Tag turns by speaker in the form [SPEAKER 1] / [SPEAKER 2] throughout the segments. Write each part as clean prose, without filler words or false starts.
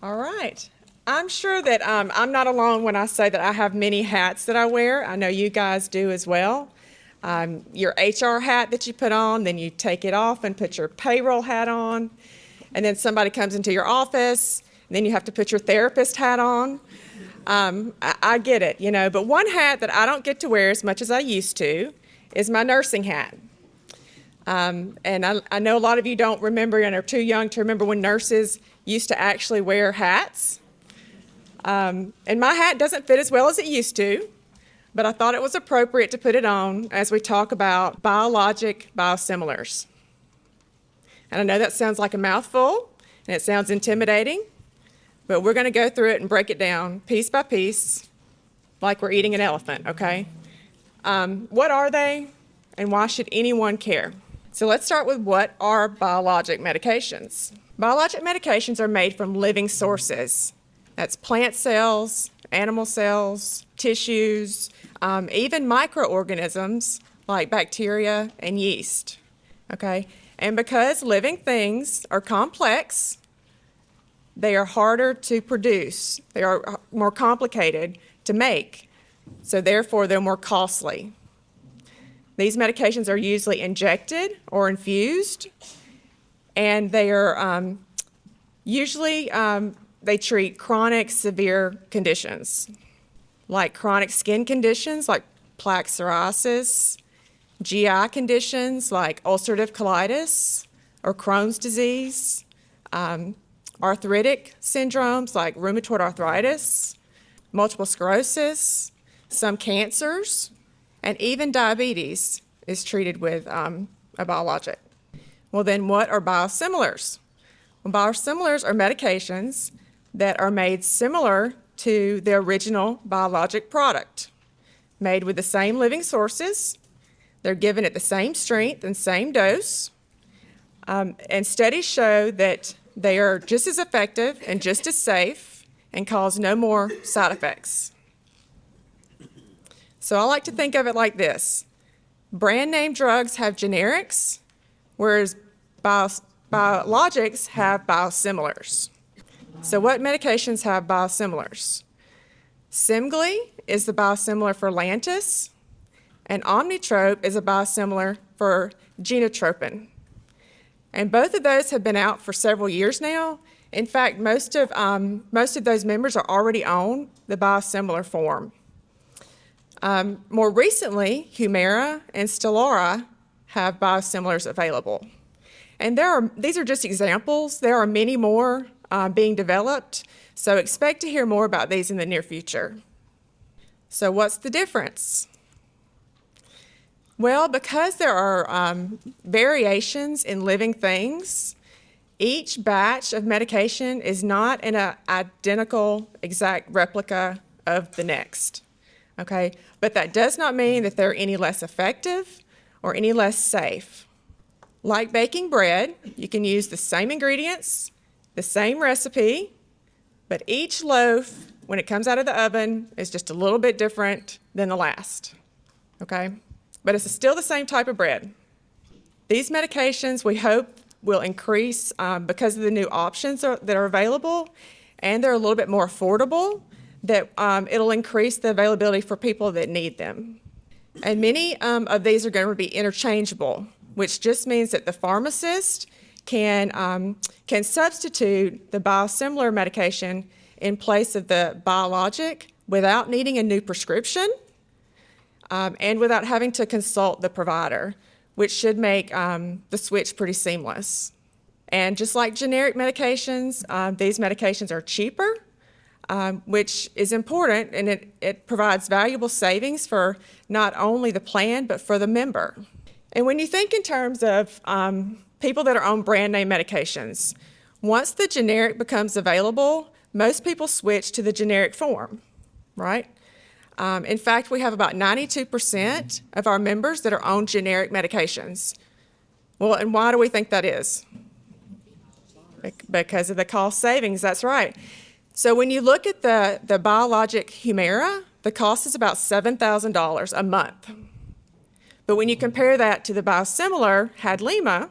[SPEAKER 1] All right. I'm sure that I'm not alone when I say that I have many hats that I wear. I know you guys do as well. Your HR hat that you put on, then you take it off and put your payroll hat on, and then somebody comes into your office, and then you have to put your therapist hat on. I get it, but one hat that I don't get to wear as much as I used to is my nursing hat. And I know a lot of you don't remember and are too young to remember when nurses used to actually wear hats. And my hat doesn't fit as well as it used to, but I thought it was appropriate to put it on as we talk about biologic biosimilars. And I know that sounds like a mouthful, and it sounds intimidating, but we're going to go through it and break it down piece by piece like we're eating an elephant, okay? What are they, and why should anyone care? So let's start with what are biologic medications. Biologic medications are made from living sources. That's plant cells, animal cells, tissues, even microorganisms like bacteria and yeast, okay? And because living things are complex, they are harder to produce. They are more complicated to make, so therefore they're more costly. These medications are usually injected or infused, and they are usually they treat chronic severe conditions, like chronic skin conditions like plaque psoriasis, GI conditions like ulcerative colitis or Crohn's disease, arthritic syndromes like rheumatoid arthritis, multiple sclerosis, some cancers, and even diabetes is treated with a biologic. Well, then what are biosimilars? Well, biosimilars are medications that are made similar to the original biologic product, made with the same living sources. They're given at the same strength and same dose, and studies show that they are just as effective and just as safe and cause no more side effects. So I like to think of it like this. Brand name drugs have generics, whereas biologics have biosimilars. So what medications have biosimilars? Semglee is the biosimilar for Lantus, and Omnitrope is a biosimilar for Genotropin. And both of those have been out for several years now. In fact, most of those members are already on the biosimilar form. More recently, Humira and Stelara have biosimilars available. And these are just examples. There are many more being developed, so expect to hear more about these in the near future. So what's the difference? Well, because there are variations in living things, each batch of medication is not an identical exact replica of the next. Okay, but that does not mean that they're any less effective or any less safe. Like baking bread, you can use the same ingredients, the same recipe, but each loaf, when it comes out of the oven, is just a little bit different than the last. Okay, but it's still the same type of bread. These medications, we hope, will increase because of the new options that are available, and they're a little bit more affordable, that it'll increase the availability for people that need them. And many of these are going to be interchangeable, which just means that the pharmacist can substitute the biosimilar medication in place of the biologic without needing a new prescription and without having to consult the provider, which should make the switch pretty seamless. And just like generic medications, these medications are cheaper, which is important, and it provides valuable savings for not only the plan, but for the member. And when you think in terms of people that are on brand name medications, once the generic becomes available, most people switch to the generic form, right? In fact, we have about 92% of our members that are on generic medications. Well, and why do we think that is? Because of the cost savings, that's right. So when you look at the biologic Humira, the cost is about $7,000 a month. But when you compare that to the biosimilar Hadlima,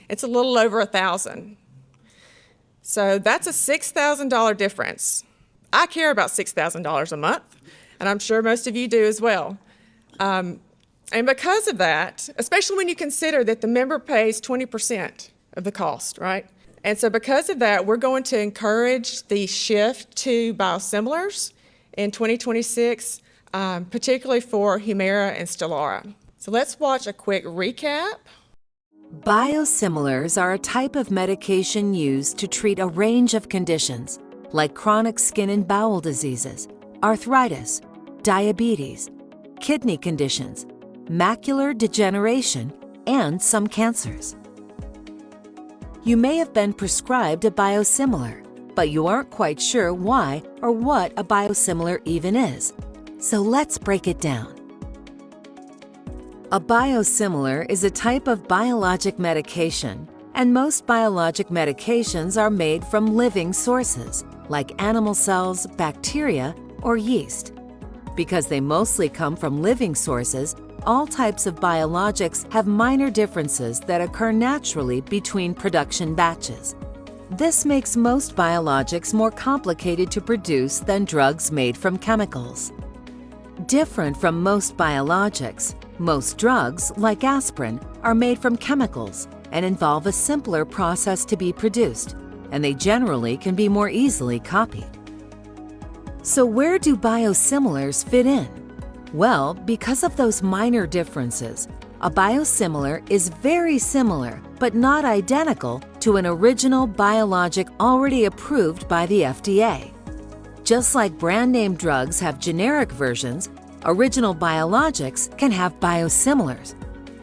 [SPEAKER 1] it's a little over $1,000. So that's a $6,000 difference. I care about $6,000 a month, and I'm sure most of you do as well. And because of that, especially when you consider that the member pays 20% of the cost, right? And so because of that, we're going to encourage the shift to biosimilars in 2026, particularly for Humira and Stelara. So let's watch a quick recap.
[SPEAKER 2] Biosimilars are a type of medication used to treat a range of conditions, like chronic skin and bowel diseases, arthritis, diabetes, kidney conditions, macular degeneration, and some cancers. You may have been prescribed a biosimilar, but you aren't quite sure why or what a biosimilar even is. So let's break it down. A biosimilar is a type of biologic medication, and most biologic medications are made from living sources, like animal cells, bacteria, or yeast. Because they mostly come from living sources, all types of biologics have minor differences that occur naturally between production batches. This makes most biologics more complicated to produce than drugs made from chemicals. Different from most biologics, most drugs, like aspirin, are made from chemicals and involve a simpler process to be produced, and they generally can be more easily copied. So where do biosimilars fit in? Well, because of those minor differences, a biosimilar is very similar, but not identical, to an original biologic already approved by the FDA. Just like brand-name drugs have generic versions, original biologics can have biosimilars.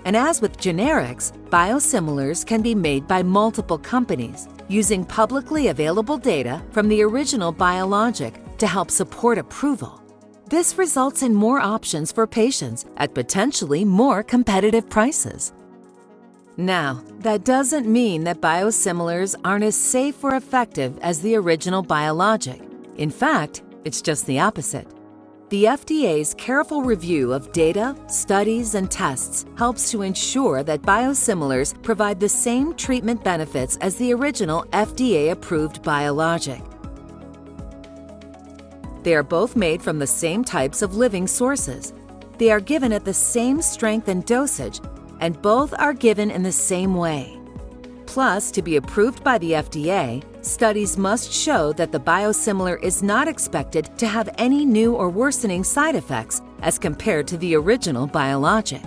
[SPEAKER 2] And as with generics, biosimilars can be made by multiple companies using publicly available data from the original biologic to help support approval. This results in more options for patients at potentially more competitive prices. Now, that doesn't mean that biosimilars aren't as safe or effective as the original biologic. In fact, it's just the opposite. The FDA's careful review of data, studies, and tests helps to ensure that biosimilars provide the same treatment benefits as the original FDA-approved biologic. They are both made from the same types of living sources. They are given at the same strength and dosage, and both are given in the same way. Plus, to be approved by the FDA, studies must show that the biosimilar is not expected to have any new or worsening side effects as compared to the original biologic.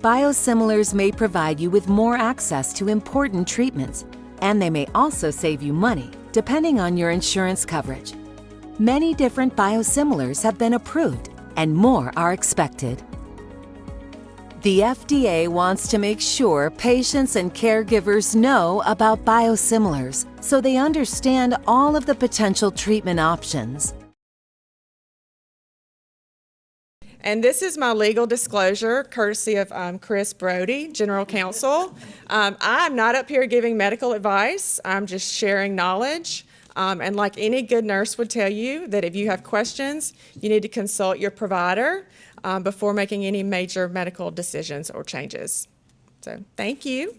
[SPEAKER 2] Biosimilars may provide you with more access to important treatments, and they may also save you money, depending on your insurance coverage. Many different biosimilars have been approved, and more are expected. The FDA wants to make sure patients and caregivers know about biosimilars so they understand all of the potential treatment options.
[SPEAKER 1] And this is my legal disclosure, courtesy of Chris Brody, General Counsel. I'm not up here giving medical advice. I'm just sharing knowledge. And like any good nurse would tell you, that if you have questions, you need to consult your provider before making any major medical decisions or changes. So, thank you.